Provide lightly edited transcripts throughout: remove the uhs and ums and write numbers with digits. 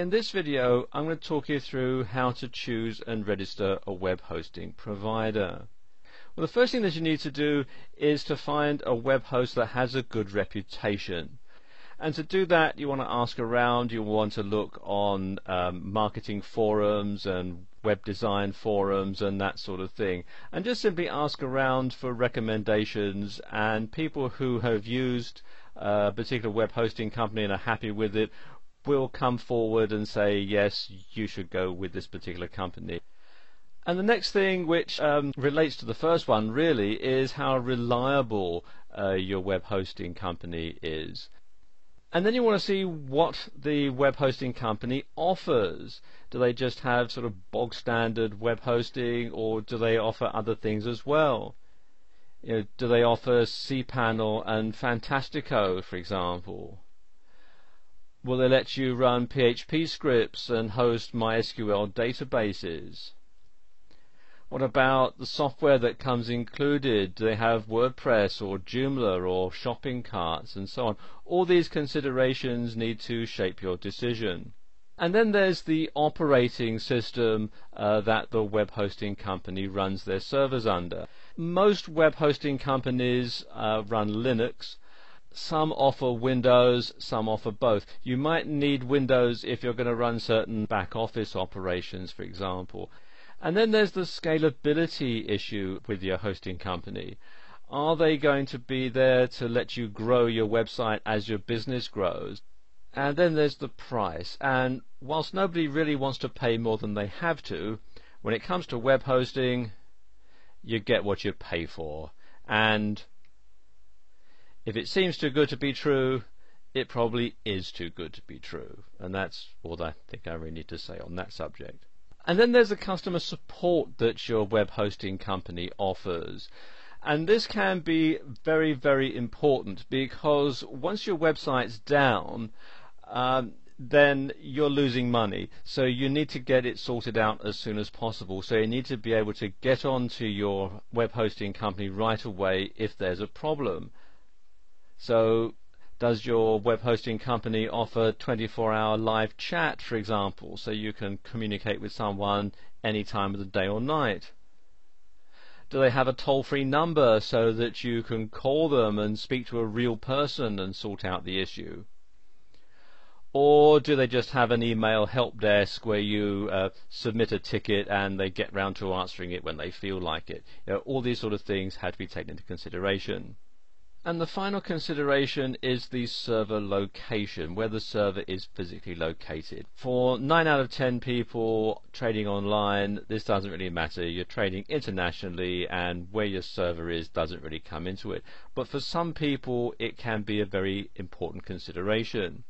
In this video, I'm going to talk you through how to choose and register a web hosting provider. Well, the first thing that you need to do is to find a web host that has a good reputation. And to do that, you want to ask around, you want to look on marketing forums and web design forums and that sort of thing. And just simply ask around for recommendations, and people who have used a particular web hosting company and are happy with it will come forward and say, yes, you should go with this particular company. And the next thing, which relates to the first one really, is how reliable your web hosting company is. And then you want to see what the web hosting company offers. Do they just have sort of bog standard web hosting, or do they offer other things as well? Do they offer cPanel and Fantastico, for example? Will they let you run PHP scripts and host MySQL databases? What about the software that comes included? Do they have WordPress or Joomla or shopping carts and so on? All these considerations need to shape your decision. And then there's the operating system that the web hosting company runs their servers under. Most web hosting companies run Linux. Some offer Windows, some offer both. You might need Windows if you're going to run certain back office operations, for example. And then there's the scalability issue with your hosting company. Are they going to be there to let you grow your website as your business grows? And then there's the price. And whilst nobody really wants to pay more than they have to, when it comes to web hosting, you get what you pay for. And if it seems too good to be true, it probably is too good to be true. And that's all I think I really need to say on that subject. And then there's the customer support that your web hosting company offers. And this can be very, very important, because once your website's down, then you're losing money. So you need to get it sorted out as soon as possible. So you need to be able to get onto your web hosting company right away if there's a problem. So does your web hosting company offer 24-hour live chat, for example, so you can communicate with someone any time of the day or night? Do they have a toll-free number so that you can call them and speak to a real person and sort out the issue? Or do they just have an email help desk where you submit a ticket and they get round to answering it when they feel like it? All these sort of things had to be taken into consideration. And the final consideration is the server location, where the server is physically located. For 9 out of 10 people trading online, this doesn't really matter. You're trading internationally, and where your server is doesn't really come into it. But for some people, it can be a very important consideration.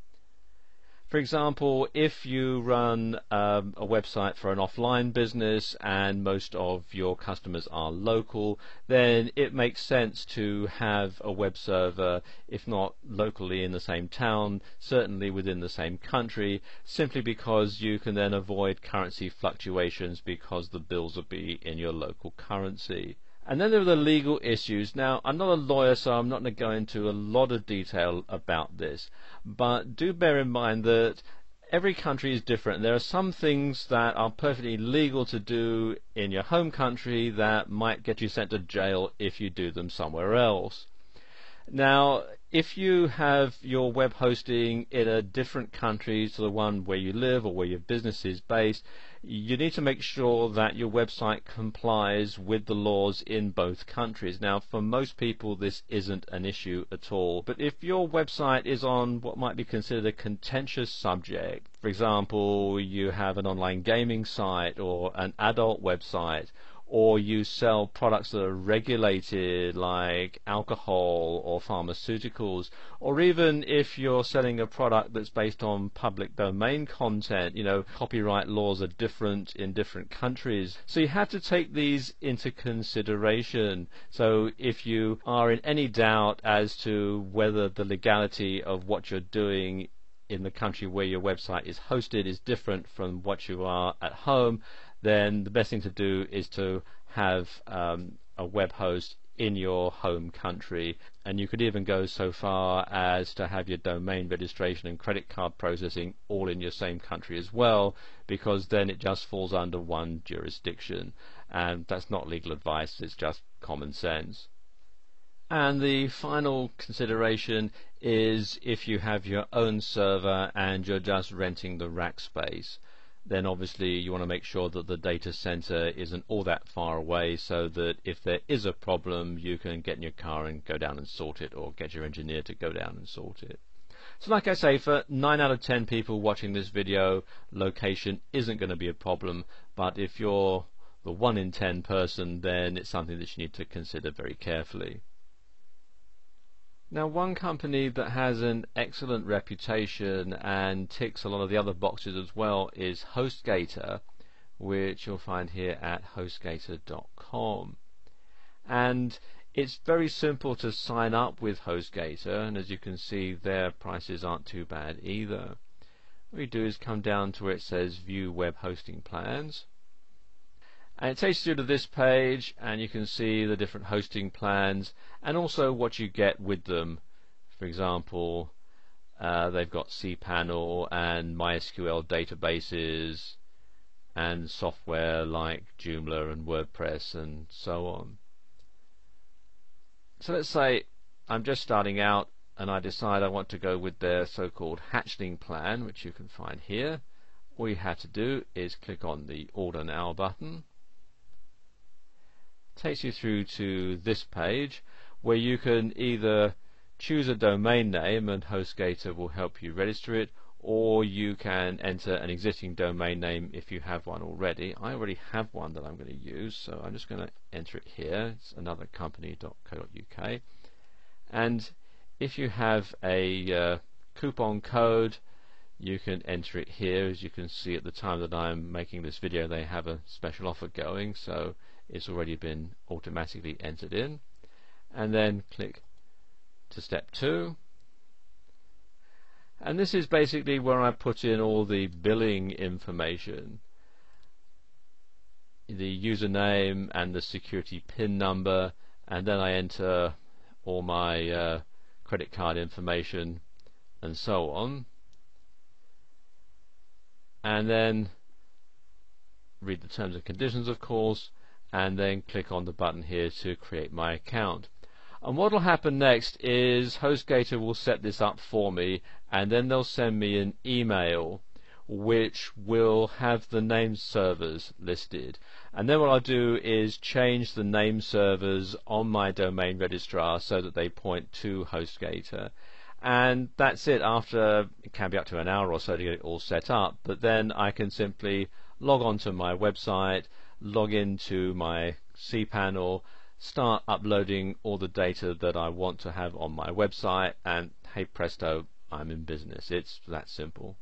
For example, if you run a website for an offline business and most of your customers are local, then it makes sense to have a web server, if not locally in the same town, certainly within the same country, simply because you can then avoid currency fluctuations because the bills will be in your local currency. And then there are the legal issues. Now, I'm not a lawyer, so I'm not going to go into a lot of detail about this, but do bear in mind that every country is different. There are some things that are perfectly legal to do in your home country that might get you sent to jail if you do them somewhere else. Now, if you have your web hosting in a different country to the one where you live or where your business is based, you need to make sure that your website complies with the laws in both countries. Now, for most people, this isn't an issue at all. But if your website is on what might be considered a contentious subject, for example, you have an online gaming site or an adult website, or you sell products that are regulated like alcohol or pharmaceuticals, or even if you're selling a product that's based on public domain content, copyright laws are different in different countries. So you have to take these into consideration. So if you are in any doubt as to whether the legality of what you're doing in the country where your website is hosted is different from what you are at home, then the best thing to do is to have a web host in your home country, and you could even go so far as to have your domain registration and credit card processing all in your same country as well, because then it just falls under one jurisdiction, and that's not legal advice, it's just common sense. And the final consideration is if you have your own server and you're just renting the rack space, then obviously you want to make sure that the data center isn't all that far away, so that if there is a problem you can get in your car and go down and sort it, or get your engineer to go down and sort it. So like I say, for 9 out of 10 people watching this video, location isn't going to be a problem, but if you're the 1 in 10 person, then it's something that you need to consider very carefully. Now, one company that has an excellent reputation and ticks a lot of the other boxes as well is HostGator, which you'll find here at hostgator.com. And it's very simple to sign up with HostGator, and as you can see, their prices aren't too bad either. What we do is come down to where it says View Web Hosting Plans, and it takes you to this page, and you can see the different hosting plans and also what you get with them. For example, they've got cPanel and MySQL databases and software like Joomla and WordPress and so on. So let's say I'm just starting out and I decide I want to go with their so-called Hatchling plan, which you can find here. All you have to do is click on the Order Now button. Takes you through to this page where you can either choose a domain name and HostGator will help you register it, or you can enter an existing domain name if you have one already. I already have one that I'm going to use, so I'm just going to enter it here. It's anothercompany.co.uk, and if you have a coupon code, you can enter it here. As you can see, at the time that I'm making this video, they have a special offer going, so it's already been automatically entered in. And then click to step 2, and this is basically where I put in all the billing information, the username and the security PIN number, and then I enter all my credit card information and so on, and then read the terms and conditions, of course, and then click on the button here to create my account. And what will happen next is HostGator will set this up for me, and then they'll send me an email which will have the name servers listed, and then what I'll do is change the name servers on my domain registrar so that they point to HostGator, and that's it. After, it can be up to an hour or so to get it all set up, but then I can simply log on to my website, log into my cPanel, start uploading all the data that I want to have on my website, and hey presto, I'm in business. It's that simple.